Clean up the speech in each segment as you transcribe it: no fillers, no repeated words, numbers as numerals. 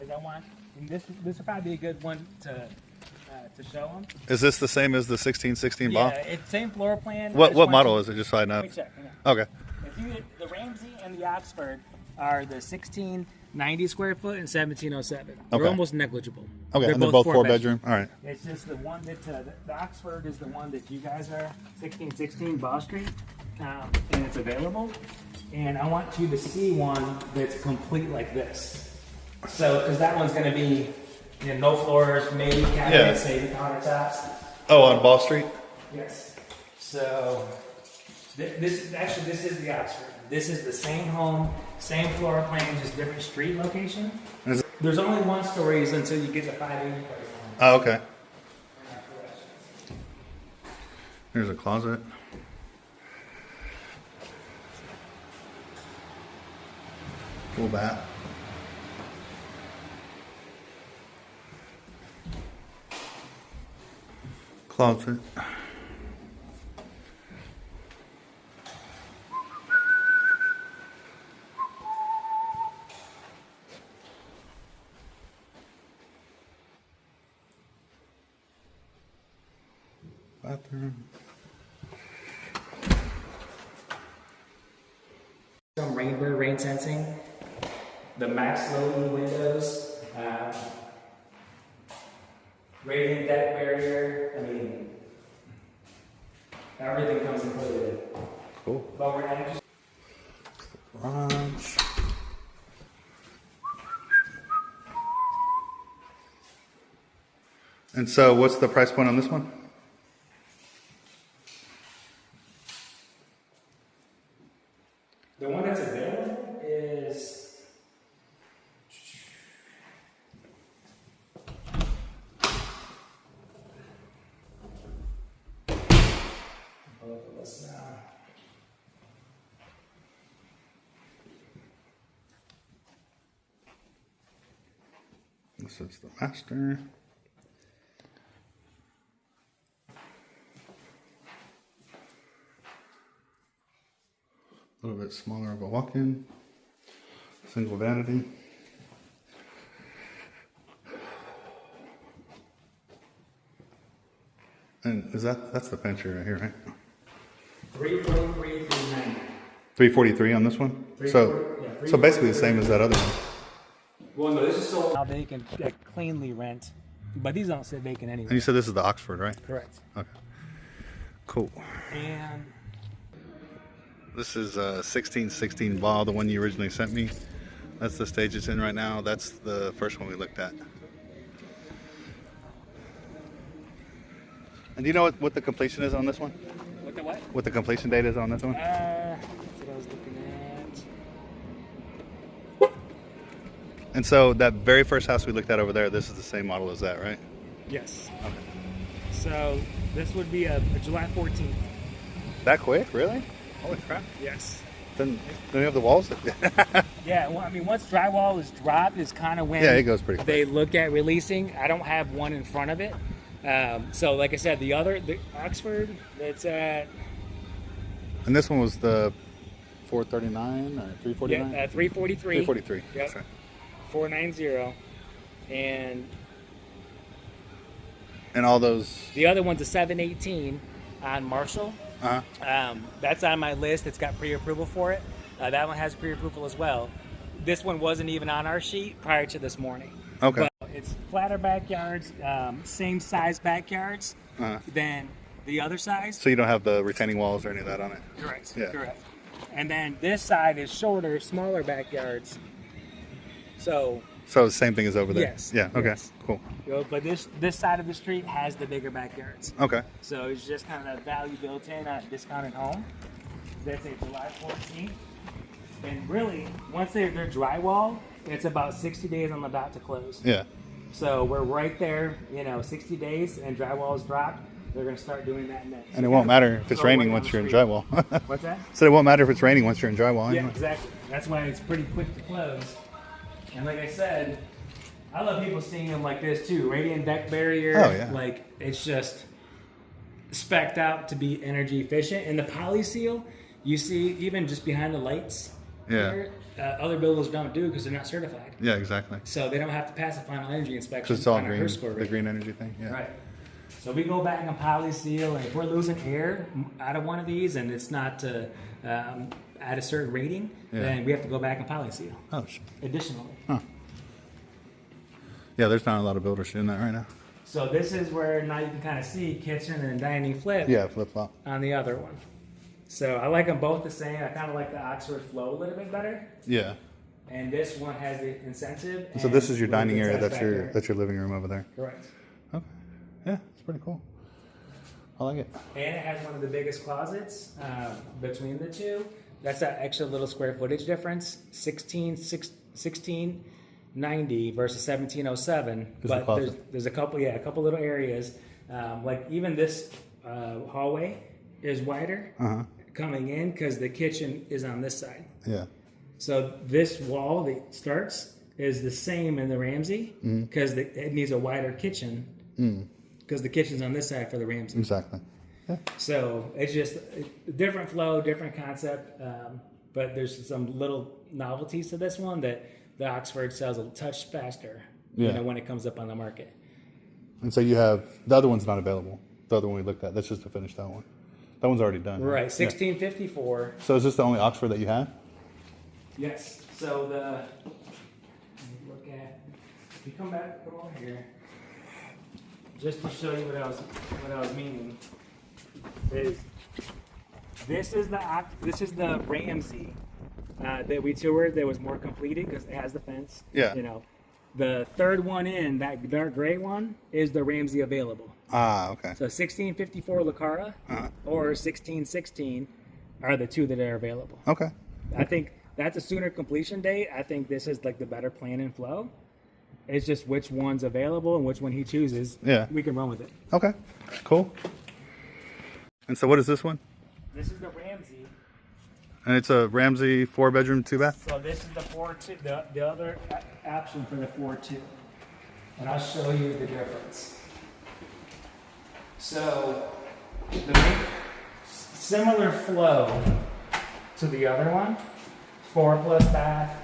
because I want, and this would probably be a good one to show them. Is this the same as the 1616 ball? Yeah, it's same floor plan. What model is it? Just so I know. Let me check. Hang on. Okay. The Ramsey and the Oxford are the 1690 square foot and 1707. They're Okay. almost negligible. Okay, and they're both four bedroom. All right. It's just the one that the Oxford is the one that you guys are 1616 Ball Street, and it's available. And I want you to see one that's complete like this. So, because that one's going to be no floors, maybe cabinets, maybe countertops. Oh, on Ball Street. Yes. So this is the Oxford. This is the same home, same floor plan, just different street location. There's only one stories until you get to 580 price point. Oh, okay. Here's a closet. Full bath. Closet. Bathroom. Some Rainbird rain sensing. The max low windows. Radiant deck barrier. I mean, everything comes included. Cool. But we're not just Garage. And so, what's the price point on this one? the one that's available is. Both of us now. This is the master. A little bit smaller of a walk-in. Single vanity. And that's the pantry right here, right? 343, 390. 343 on this one? So basically the same as that other one. Well, no, this is so how they can cleanly rent, but these don't sit vacant anyway. And you said this is the Oxford, right? Correct. Okay. Cool. And This is a 1616 ball, the one you originally sent me. That's the stage it's in right now. That's the first one we looked at. And do you know what the completion is on this one? what the what? What the completion date is on this one? That's what I was looking at. And so that very first house we looked at over there, this is the same model as that, right? Yes. Okay. So this would be a July 14th. That quick? Really? Holy crap. Yes. Then you have the walls? Yeah, well, I mean, once drywall is dropped is kind of when Yeah, it goes pretty quick. they look at releasing. I don't have one in front of it. So like I said, the Oxford, it's at... And this one was the 439 or 349? Yeah, 343. 343. Yep. That's right. 490. And And all those. the other one's a 718 on Marshall. Uh-huh. That's on my list. It's got pre-approval for it. That one has pre-approval as well. This one wasn't even on our sheet prior to this morning. Okay. But it's flatter backyards, same size backyards than the other size. So you don't have the retaining walls or any of that on it? Correct. Yeah. Correct. And then this side is shorter, smaller backyards. So the same thing as over there? Yes. Yeah, okay, Yes. cool. but this side of the street has the bigger backyards. Okay. So it's just kind of that value built in on a discounted home. That's a July 14th. And really, once they're drywall, it's about 60 days on the dot to close. Yeah. So we're right there, 60 days, and drywall is dropped. They're going to start doing that next. And it won't matter if it's raining once you're in drywall. What's that? So it won't matter if it's raining once you're in drywall. Yeah, Anyway. exactly. That's why it's pretty quick to close. And like I said, I love people seeing them like this too. Radiant deck barrier. Oh, yeah. Like it's just spec'd out to be energy efficient. And the poly seal, you see even just behind the lights, Yeah. here, other builders don't do because they're not certified. Yeah, exactly. So they don't have to pass a final energy inspection. Because it's all on a green, HERS score the rating. green energy thing. Yeah. Right. So we go back and poly seal, and if we're losing air out of one of these and it's not at a certain rating, then we have to go back and poly seal. Oh, shit. Additionally. Huh. Yeah, there's not a lot of builders doing that right now. So this is where now you can kind of see kitchen and dining flip. Yeah, flip flop. On the other one. So I like them both the same. I kind of like the Oxford Flow a little bit better. Yeah. And this one has the incentive. So this is your and dining area. incentive That's your living room over there. Correct. Okay. Yeah, it's pretty cool. I like it. And it has one of the biggest closets between the two. That's that extra little square footage difference. 1690 versus 1707. But there's a couple little areas. Like even this hallway is wider coming in because the kitchen is on this side. Yeah. So this wall that starts is the same in the Ramsey because it needs a wider kitchen because the kitchen's on this side for the Ramsey. Exactly. Yeah. So it's just a different flow, different concept, but there's some little novelties to this one that the Oxford sells a touch faster when it comes up on the market. And so you have, the other one's not available. The other one we looked at, that's just to finish that one. That one's already done. Right, 1654. So is this the only Oxford that you have? Yes. So look at, if you come over here, just to show you what I was meaning, is this is the Ramsey that we toured that was more completed because it has the fence. Yeah. The third one in, that dark gray one, is the Ramsey available. Ah, okay. So 1654 Lucara or 1616 are the two that are available. Okay. I think that's a sooner completion date. I think this is like the better plan and flow. It's just which one's available and which one he chooses. Yeah. We can run with it. Okay. Cool. And so what is this one? This is the Ramsey. And it's a Ramsey 4-bedroom, 2-bath? So this is the 4-2, the other option for the 4-2. And I'll show you the difference. So similar flow to the other one, 4+ bath.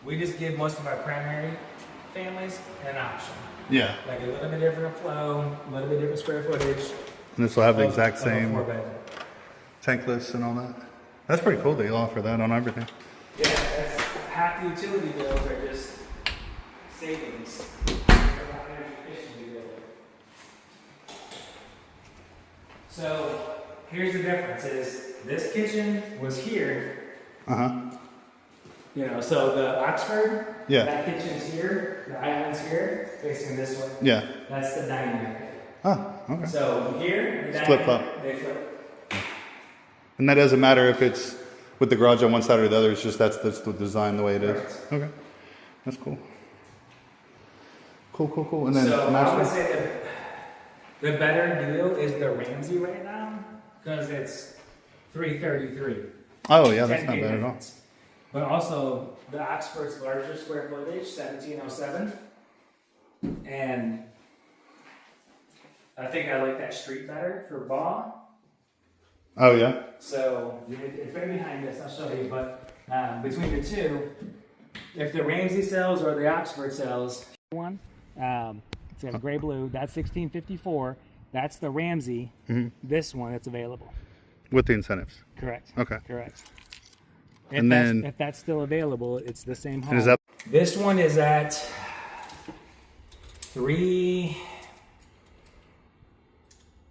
We just give most of our primary families an option. Yeah. Like a little bit different flow, a little bit different square footage. And this will have the exact of a same 4-bedroom. tankless and all that. That's pretty cool that you offer that on everything. Yeah, that's half the utility bills are just savings. So here's the difference: is this kitchen was here. So the Oxford, that kitchen's here, the island's here, facing this way. Yeah. That's the dining area. Oh, okay. So here, the dining Flip area, flop. they flip. And that doesn't matter if it's with the garage on one side or the other, it's just that's the design the way it is. Correct. Okay. That's cool. Cool. And then So I would say the better deal is the Ramsey right now because it's $333. Oh yeah, that's not 10K bad at all. difference. But also the Oxford's larger square footage, 1707, and I think I like that street better for ball. Oh yeah. So it's right behind this. I'll show you. But between the two, if the Ramsey sells or the Oxford sells, one. It's a gray blue. That's 1654. That's the Ramsey. This one that's available. With the incentives. Correct. Okay. Correct. If that's still available, it's the same home. And is that This one is at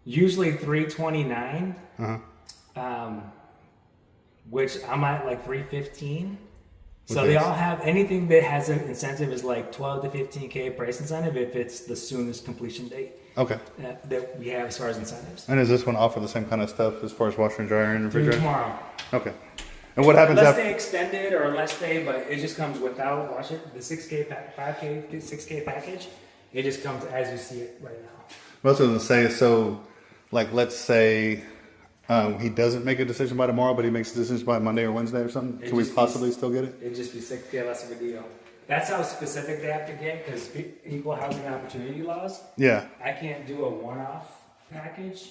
usually 329. Which I'm at like 315. So they all have anything that has an incentive is like 12 to 15K price incentive if it's the soonest completion date. Okay. That we have as far as incentives. And does this one offer the same kind of stuff as far as washer and dryer and refrigerator? Tomorrow. Okay. And what happens Unless after? they extend it or unless they, but it just comes without washer. The 6K, 5K, 6K package, it just comes as you see it right now. I was going to say, so like let's say he doesn't make a decision by tomorrow, but he makes a decision by Monday or Wednesday or something. Can we possibly still get it? It'd just be 6K less of a deal. That's how specific they have to get because equal housing opportunity laws. Yeah. I can't do a one-off package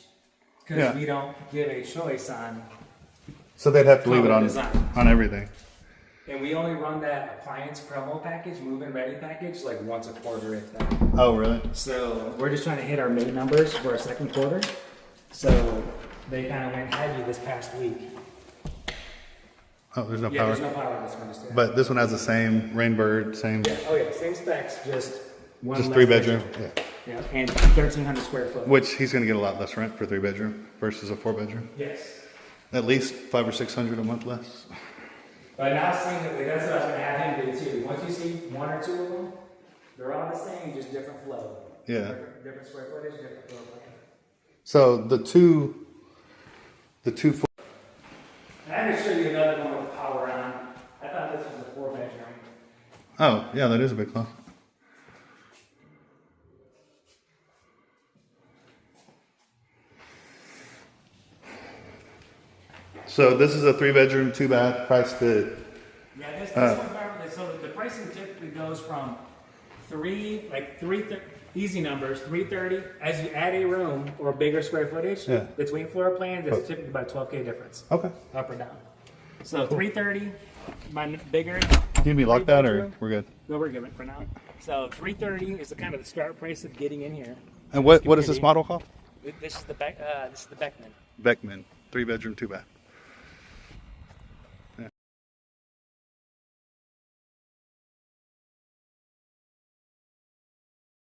because we don't give a choice on. So they'd have to leave it on design. on everything. And we only run that appliance promo package, move-in ready package, like once a quarter if that. Oh, really? So we're just trying to hit our May numbers for our second quarter. So they kind of went heavy this past week. Oh, there's no Yeah, power. there's no power in this one. Just But this one has the same Rainbird, same. yeah. Oh yeah, same specs, just one. Just less 3 bedroom. bedroom. Yeah. Yeah, and 1,300 square foot. Which he's going to get a lot less rent for 3 bedroom versus a 4 bedroom. Yes. At least 500 or 600 a month less. But now seeing that, like, that's what I was going to have him do too. Once you see one or two of them, they're all the same, just different flow. Yeah. Different square footage, different flow plan. So the two foot. And I'm going to show you another one with power on. I thought this was a 4 bedroom. Oh, yeah, that is a big closet. So this is a 3 bedroom, 2 bath, priced at. Yeah, this one's so the pricing typically goes from easy numbers, 330. As you add a room or bigger square footage between floor plans, it's typically about $12K difference. Okay. Up or down. So 330, my bigger. Need me locked out or we're good? No, we're good for now. So 330 is the kind of the start price of getting in here. And what is this model called? This is the Beckman. Beckman, 3 bedroom, 2 bath.